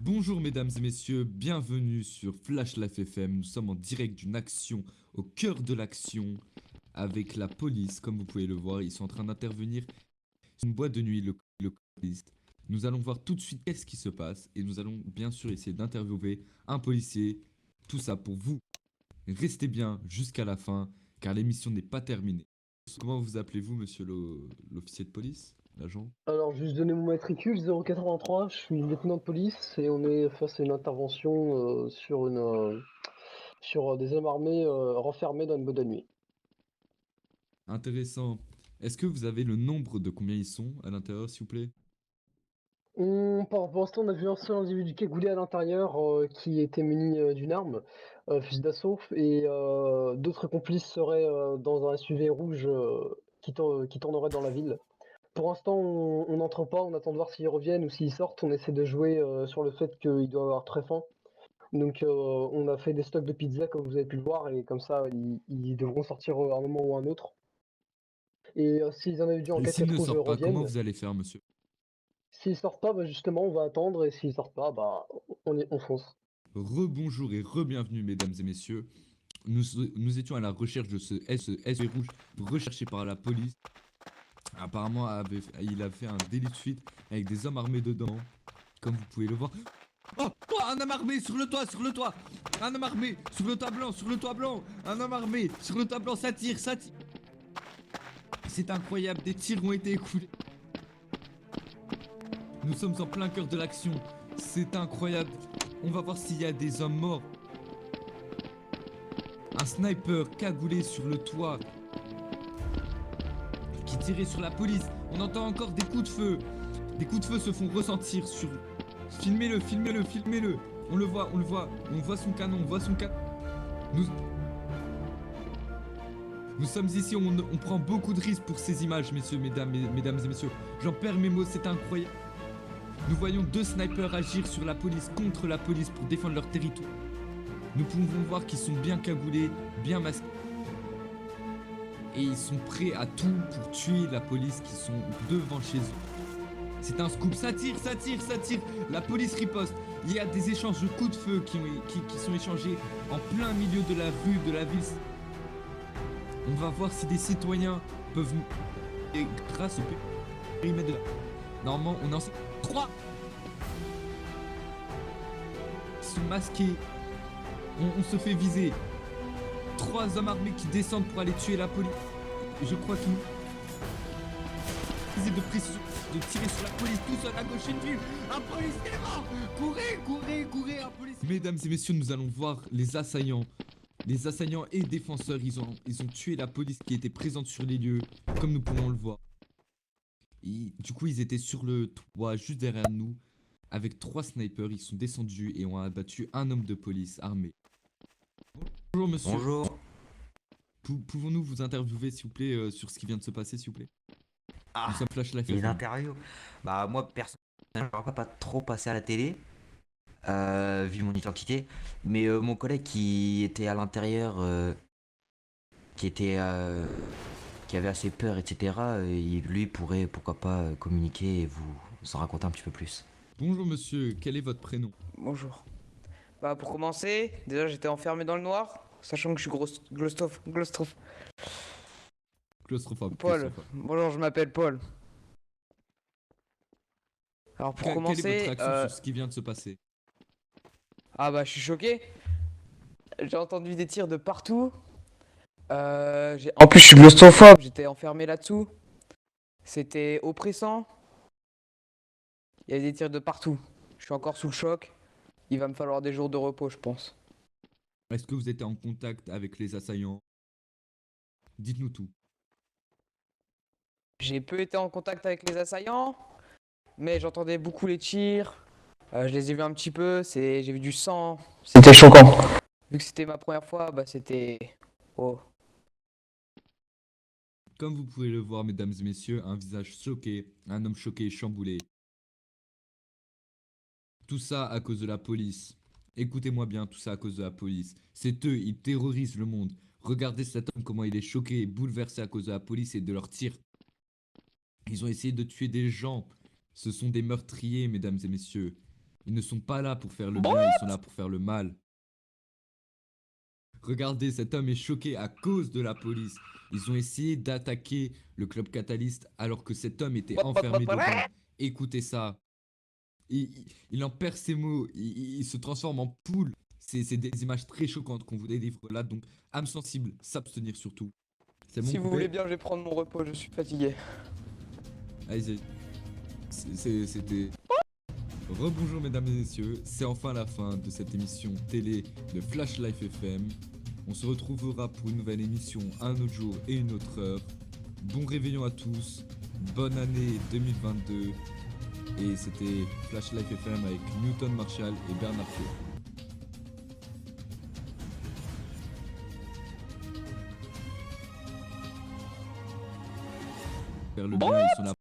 Bonjour mesdames et messieurs, bienvenue sur Flash Life FM. Nous sommes en direct d'une action, au cœur de l'action, avec la police. Comme vous pouvez le voir, ils sont en train d'intervenir sur une boîte de nuit, le police. Nous allons voir tout de suite qu'est-ce qui se passe et nous allons bien sûr essayer d'interviewer un policier. Tout ça pour vous. Restez bien jusqu'à la fin, car l'émission n'est pas terminée. Comment vous appelez-vous, monsieur l'officier de police, l'agent? Alors, juste donner mon matricule 083, je suis lieutenant de police et on est face à une intervention sur des hommes armés renfermés dans une boîte de nuit. Intéressant. Est-ce que vous avez le nombre de combien ils sont à l'intérieur, s'il vous plaît? Pour l'instant, on a vu un seul individu cagoulé à l'intérieur qui était muni d'une arme, fusil d'assaut, et d'autres complices seraient dans un SUV rouge qui tournerait dans la ville. Pour l'instant, on n'entre pas, on attend de voir s'ils reviennent ou s'ils sortent. On essaie de jouer sur le fait qu'ils doivent avoir très faim. Donc on a fait des stocks de pizza comme vous avez pu le voir et comme ça ils devront sortir à un moment ou un autre. Et si les individus en Et s'ils casquette ne rouge sortent pas, comment reviennent, vous allez faire, monsieur? s'ils sortent pas, bah, justement on va attendre et s'ils sortent pas, bah on fonce. Rebonjour et re-bienvenue, mesdames et messieurs. Nous étions à la recherche de ce SUV rouge recherché par la police. Apparemment, il a fait un délit de fuite avec des hommes armés dedans, comme vous pouvez le voir. Oh, oh, un homme armé sur le toit, sur le toit. Un homme armé sur le toit blanc, sur le toit blanc. Un homme armé sur le toit blanc, ça tire, ça tire. C'est incroyable, des tirs ont été écoulés. Nous sommes en plein cœur de l'action. C'est incroyable. On va voir s'il y a des hommes morts. Un sniper cagoulé sur le toit qui tirait sur la police. On entend encore des coups de feu. Des coups de feu se font ressentir sur... Filmez-le, filmez-le, filmez-le. On le voit, on le voit. On voit son canon, on voit son canon. Nous sommes ici, on prend beaucoup de risques pour ces images, messieurs, mesdames et messieurs. J'en perds mes mots, c'est incroyable. Nous voyons deux snipers agir sur la police, contre la police, pour défendre leur territoire. Nous pouvons voir qu'ils sont bien cagoulés, bien masqués. Et ils sont prêts à tout pour tuer la police qui sont devant chez eux. C'est un scoop, ça tire, ça tire, ça tire. La police riposte. Il y a des échanges de coups de feu qui sont échangés en plein milieu de la rue, de la ville. On va voir si des citoyens peuvent, et grâce au périmètre de la... Normalement, on en sait 3 sont masqués. On se fait viser. 3 hommes armés qui descendent pour aller tuer la police. Je crois qu'ils de précision de tirer sur la police tout seul à gauche une ville. Un policier est mort. Courez, courez, courez, un policier. Mesdames et messieurs, nous allons voir les assaillants. Les assaillants et défenseurs, ils ont tué la police qui était présente sur les lieux, comme nous pouvons le voir. Du coup, ils étaient sur le toit, juste derrière nous, avec 3 snipers. Ils sont descendus et ont abattu un homme de police armé. Bonjour, monsieur. Bonjour. Pouvons-nous vous interviewer, s'il vous plaît, sur ce qui vient de se passer, s'il vous plaît? Ah, Nous sommes Flash Life une FM. interview. Bah moi personnellement, je ne pas trop passer à la télé, vu mon identité. Mais mon collègue qui était à l'intérieur, qui était, qui avait assez peur, etc. Lui pourrait pourquoi pas communiquer et vous en raconter un petit peu plus. Bonjour, monsieur. Quel est votre prénom? Bonjour. Bah pour commencer, déjà j'étais enfermé dans le noir, sachant que je suis glostrophe. Claustrophobe. Paul. Bonjour, je m'appelle Paul. Alors pour Quelle est votre commencer, réaction sur ce qui vient de se passer? ah bah je suis choqué. J'ai entendu des tirs de partout. En plus je suis glostrophobe. J'étais enfermé là-dessous. C'était oppressant. Il y avait des tirs de partout. Je suis encore sous le choc. Il va me falloir des jours de repos, je pense. Est-ce que vous étiez en contact avec les assaillants? Dites-nous tout. J'ai peu été en contact avec les assaillants, mais j'entendais beaucoup les tirs. Je les ai vus un petit peu, j'ai vu du sang. C'était choquant. Vu que c'était ma première fois, bah c'était... Oh. Comme vous pouvez le voir, mesdames et messieurs, un visage choqué, un homme choqué et chamboulé. Tout ça à cause de la police. Écoutez-moi bien, tout ça à cause de la police. C'est eux, ils terrorisent le monde. Regardez cet homme, comment il est choqué et bouleversé à cause de la police et de leurs tirs. Ils ont essayé de tuer des gens. Ce sont des meurtriers, mesdames et messieurs. Ils ne sont pas là pour faire le bien, ils sont là pour faire le mal. Regardez, cet homme est choqué à cause de la police. Ils ont essayé d'attaquer le club Catalyst alors que cet homme était enfermé dedans. Écoutez ça. Il en perd ses mots, il se transforme en poule. C'est des images très choquantes qu'on vous délivre là, donc âme sensible, s'abstenir surtout. C'est Si mon vous coupé. voulez bien, je vais prendre mon repos, je suis fatigué. Allez, c'était... Rebonjour mesdames et messieurs, c'est enfin la fin de cette émission télé de Flash Life FM. On se retrouvera pour une nouvelle émission un autre jour et une autre heure. Bon réveillon à tous, bonne année 2022. Et c'était Flash Life FM avec Newton Marshall et Bernard Pio. Faire le bien, ils sont là